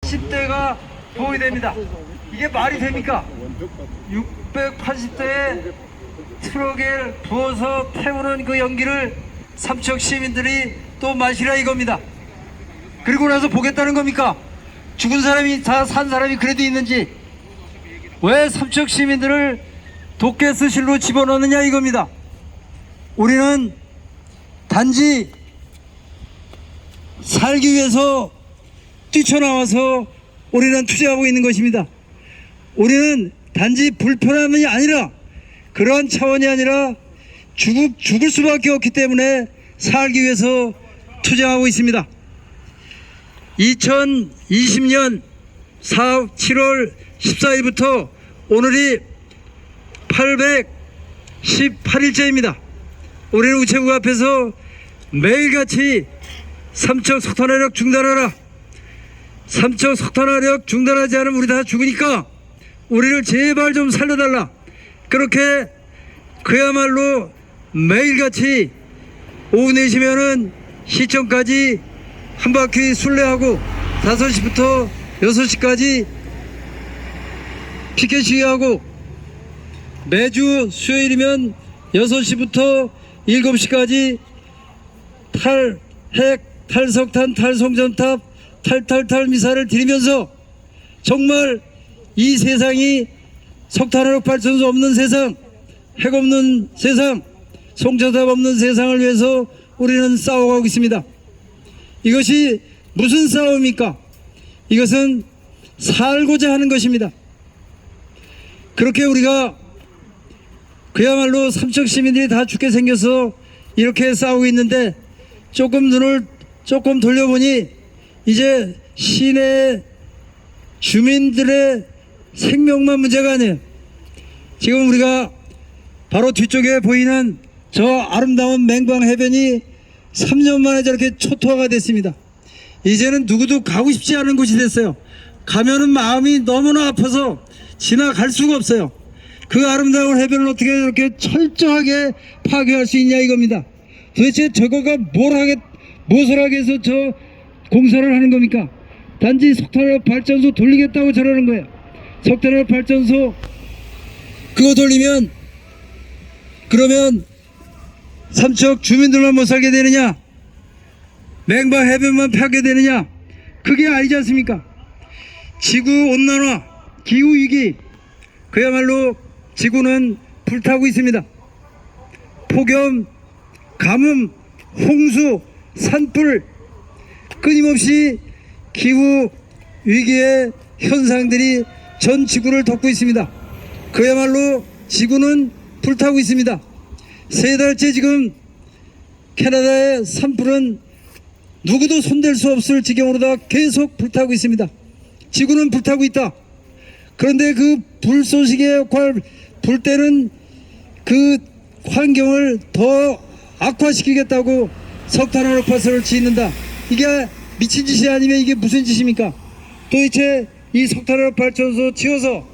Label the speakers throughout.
Speaker 1: 10대가 동의됩니다. 이게 말이 됩니까? 680대의 트럭에 부어서 태우는 그 연기를 삼척 시민들이 또 마시라 이겁니다. 그리고 나서 보겠다는 겁니까? 죽은 사람이 다 산 사람이 그래도 있는지 왜 삼척 시민들을 도깨스실로 집어넣느냐 이겁니다. 우리는 단지 살기 위해서 뛰쳐나와서 우리는 투쟁하고 있는 것입니다. 우리는 단지 불편함이 아니라 그러한 차원이 아니라 죽을 수밖에 없기 때문에 살기 위해서 투쟁하고 있습니다. 2020년 7월 14일부터 오늘이 818일째입니다. 우리는 우체국 앞에서 매일같이 삼척 석탄화력 중단하라, 삼척 석탄화력 중단하지 않으면 우리 다 죽으니까 우리를 제발 좀 살려달라, 그렇게 그야말로 매일같이 오후 4시면은 시청까지 한 바퀴 순례하고 5시부터 6시까지 피켓 시위하고 매주 수요일이면 6시부터 7시까지 탈핵, 탈석탄, 탈송전탑, 탈 미사를 들이면서 정말 이 세상이 석탄화력 발전소 없는 세상, 핵 없는 세상, 송전탑 없는 세상을 위해서 우리는 싸워가고 있습니다. 이것이 무슨 싸움입니까? 이것은 살고자 하는 것입니다. 그렇게 우리가 그야말로 삼척 시민들이 다 죽게 생겨서 이렇게 싸우고 있는데 눈을 조금 돌려보니 이제 시내 주민들의 생명만 문제가 아니에요. 지금 우리가 바로 뒤쪽에 보이는 저 아름다운 맹방 해변이 3년 만에 저렇게 초토화가 됐습니다. 이제는 누구도 가고 싶지 않은 곳이 됐어요. 가면은 마음이 너무나 아파서 지나갈 수가 없어요. 그 아름다운 해변을 어떻게 이렇게 철저하게 파괴할 수 있냐 이겁니다. 도대체 저거가 무엇을 하기 위해서 저 공사를 하는 겁니까? 단지 석탄화력 발전소 돌리겠다고 저러는 거예요. 석탄화력 발전소 그거 돌리면 그러면 삼척 주민들만 못 살게 되느냐? 맹방 해변만 파게 되느냐? 그게 아니지 않습니까? 지구온난화, 기후위기, 그야말로 지구는 불타고 있습니다. 폭염, 가뭄, 홍수, 산불, 끊임없이 기후위기의 현상들이 전 지구를 덮고 있습니다. 그야말로 지구는 불타고 있습니다. 3달째 지금 캐나다의 산불은 누구도 손댈 수 없을 지경으로다 계속 불타고 있습니다. 지구는 불타고 있다. 그런데 그 불쏘시개 불 때는 그 환경을 더 악화시키겠다고 석탄화력 발전소를 짓는다. 이게 미친 짓이 아니면 이게 무슨 짓입니까? 도대체 이 석탄화력 발전소 지어서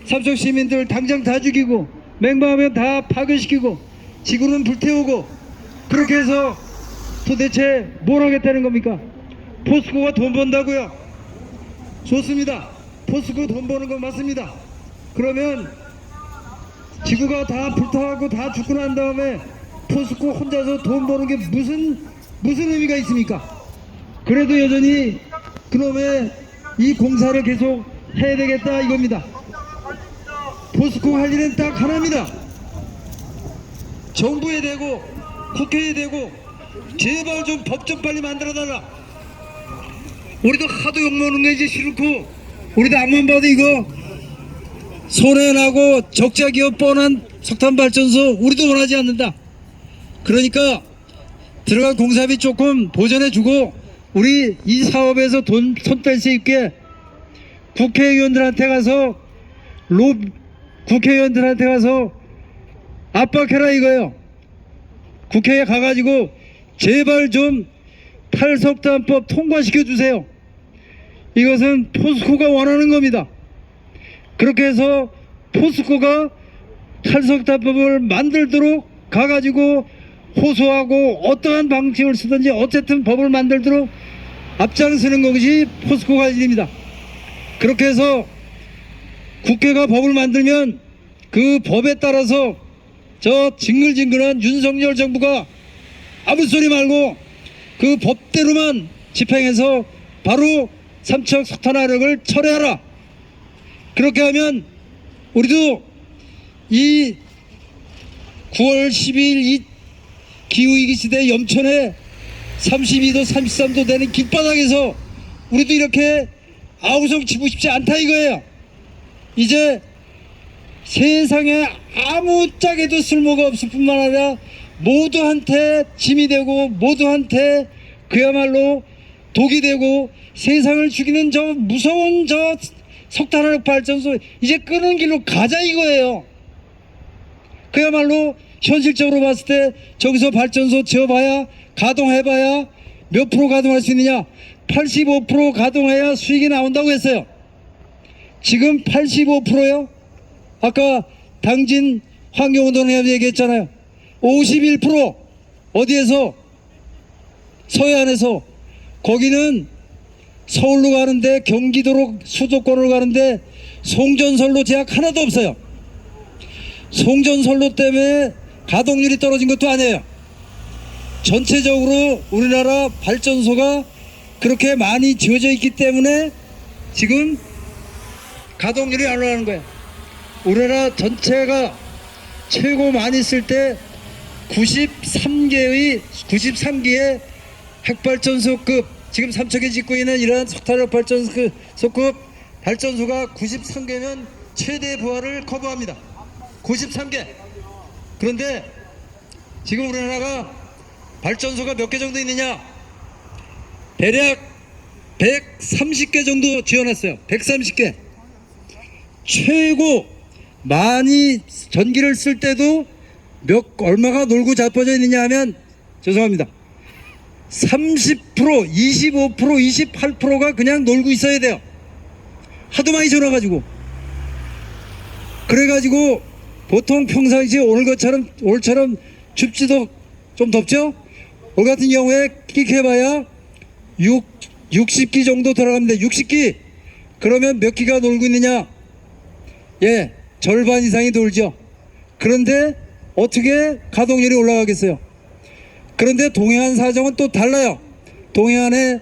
Speaker 1: 삼척 시민들 당장 다 죽이고 맹방하면 다 파괴시키고 지구는 불태우고 그렇게 해서 도대체 뭘 하겠다는 겁니까? 포스코가 돈 번다고요? 좋습니다. 포스코 돈 버는 건 맞습니다. 그러면 지구가 다 불타고 다 죽고 난 다음에 포스코 혼자서 돈 버는 게 무슨 의미가 있습니까? 그래도 여전히 그놈의 이 공사를 계속 해야 되겠다 이겁니다. 포스코 할 일은 딱 하나입니다. 정부에 대고 국회에 대고 제발 좀 법 좀 빨리 만들어달라. 우리도 하도 욕먹는 게 이제 싫고 우리도 앞만 봐도 이거 손해나고 적자기업 뻔한 석탄발전소 우리도 원하지 않는다. 그러니까 들어간 공사비 조금 보전해주고 우리 이 사업에서 돈 손 뗄 수 있게 국회의원들한테 가서 압박해라 이거예요. 국회에 가가지고 제발 좀 탈석탄법 통과시켜 주세요. 이것은 포스코가 원하는 겁니다. 그렇게 해서 포스코가 탈석탄법을 만들도록 가가지고 호소하고 어떠한 방식을 쓰든지 어쨌든 법을 만들도록 앞장서는 것이 포스코가 할 일입니다. 그렇게 해서 국회가 법을 만들면 그 법에 따라서 저 징글징글한 윤석열 정부가 아무 소리 말고 그 법대로만 집행해서 바로 삼척 석탄 화력을 철회하라. 그렇게 하면 우리도 이 9월 12일 이 기후위기 시대 염천에 32도 33도 되는 길바닥에서 우리도 이렇게 아우성 치고 싶지 않다 이거예요. 이제 세상에 아무 짝에도 쓸모가 없을 뿐만 아니라 모두한테 짐이 되고 모두한테 그야말로 독이 되고 세상을 죽이는 저 무서운 저 석탄화력 발전소 이제 끄는 길로 가자 이거예요. 그야말로 현실적으로 봤을 때 저기서 발전소 지어봐야 가동해봐야 몇 프로 가동할 수 있느냐, 85% 가동해야 수익이 나온다고 했어요. 지금 85%요? 아까 당진 환경운동회 얘기했잖아요. 51% 어디에서? 서해안에서. 거기는 서울로 가는데 경기도로 수도권으로 가는데 송전선로 제약 하나도 없어요. 송전선로 때문에 가동률이 떨어진 것도 아니에요. 전체적으로 우리나라 발전소가 그렇게 많이 지어져 있기 때문에 지금 가동률이 안 올라가는 거예요. 우리나라 전체가 최고 많이 쓸 때 93기의 핵발전소급, 지금 삼척에 짓고 있는 이러한 석탄력 발전소급 발전소가 93개면 최대 부하를 커버합니다. 93개. 그런데 지금 우리나라가 발전소가 몇 개 정도 있느냐? 대략 130개 정도 지어놨어요. 130개. 최고 많이 전기를 쓸 때도 얼마가 놀고 자빠져 있느냐 하면 죄송합니다. 30%, 25%, 28%가 그냥 놀고 있어야 돼요. 하도 많이 전화가지고. 그래가지고 보통 평상시에 오늘처럼 춥지도 좀 덥죠? 올 같은 경우에 끽해봐야 60기 정도 돌아갑니다. 60기. 그러면 몇 기가 놀고 있느냐? 예, 절반 이상이 돌죠. 그런데 어떻게 가동률이 올라가겠어요? 그런데 동해안 사정은 또 달라요. 동해안에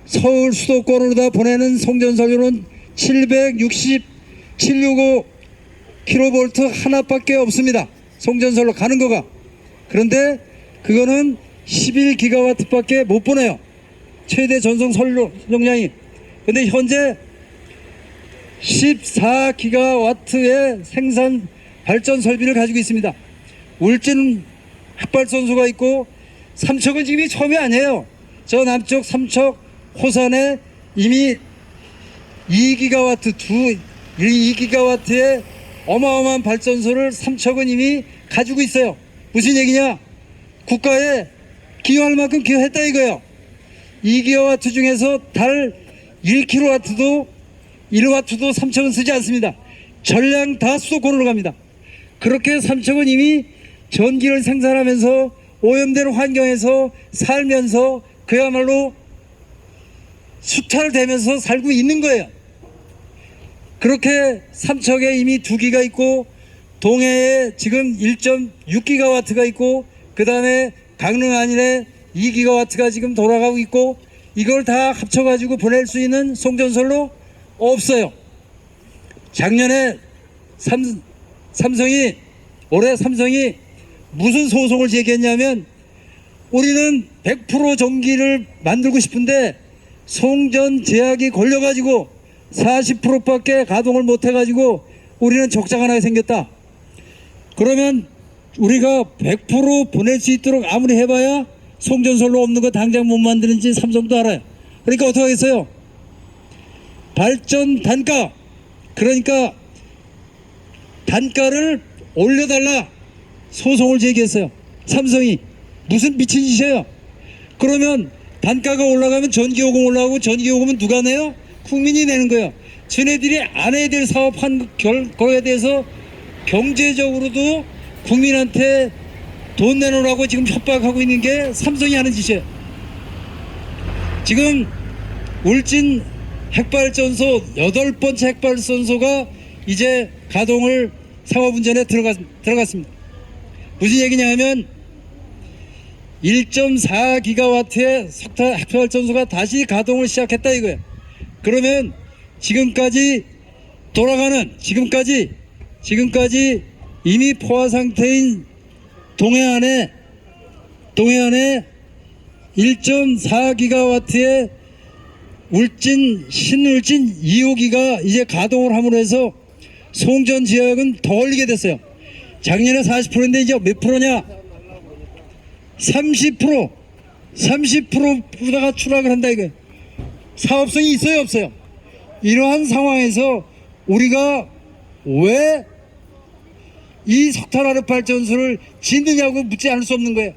Speaker 1: 서울 수도권으로 다 보내는 송전선료는 765 킬로볼트 하나밖에 없습니다. 송전선로 가는 거가. 그런데 그거는 11기가와트밖에 못 보내요. 최대 전송 선로 용량이. 근데 현재 14기가와트의 생산 발전 설비를 가지고 있습니다. 울진 핵발전소가 있고 삼척은 지금이 처음이 아니에요. 저 남쪽 삼척 호산에 이미 2기가와트의 어마어마한 발전소를 삼척은 이미 가지고 있어요. 무슨 얘기냐? 국가에 기여할 만큼 기여했다 이거예요. 2기가와트 중에서 달 1kW도 삼척은 쓰지 않습니다. 전량 다 수도권으로 갑니다. 그렇게 삼척은 이미 전기를 생산하면서 오염되는 환경에서 살면서 그야말로 수탈되면서 살고 있는 거예요. 그렇게 삼척에 이미 2기가 있고 동해에 지금 1.6기가와트가 있고 그 다음에 강릉 안일에 2기가와트가 지금 돌아가고 있고 이걸 다 합쳐가지고 보낼 수 있는 송전선로 없어요. 작년에 올해 삼성이 무슨 소송을 제기했냐면 우리는 100% 전기를 만들고 싶은데 송전 제약이 걸려가지고 40%밖에 가동을 못해가지고 우리는 적자가 나게 생겼다. 그러면 우리가 100% 보낼 수 있도록 아무리 해봐야 송전선로 없는 거 당장 못 만드는지 삼성도 알아요. 그러니까 어떻게 하겠어요? 발전 단가, 그러니까 단가를 올려달라 소송을 제기했어요. 삼성이. 무슨 미친 짓이에요? 그러면 단가가 올라가면 전기요금 올라가고 전기요금은 누가 내요? 국민이 내는 거예요. 쟤네들이 안 해야 될 사업한 거에 대해서 경제적으로도 국민한테 돈 내놓으라고 지금 협박하고 있는 게 삼성이 하는 짓이에요. 지금 울진 핵발전소 8번째 핵발전소가 이제 가동을 상업운전에 들어갔습니다. 무슨 얘기냐 하면 1.4기가와트의 석탄 핵발전소가 다시 가동을 시작했다 이거예요. 그러면 지금까지 이미 포화 상태인 동해안에 1.4기가와트의 신울진 2호기가 이제 가동을 함으로 해서 송전 지역은 더 올리게 됐어요. 작년에 40%인데 이제 몇 프로냐? 30%보다가 추락을 한다 이거예요. 사업성이 있어요, 없어요? 이러한 상황에서 우리가 왜 이 석탄화력 발전소를 짓느냐고 묻지 않을 수 없는 거예요.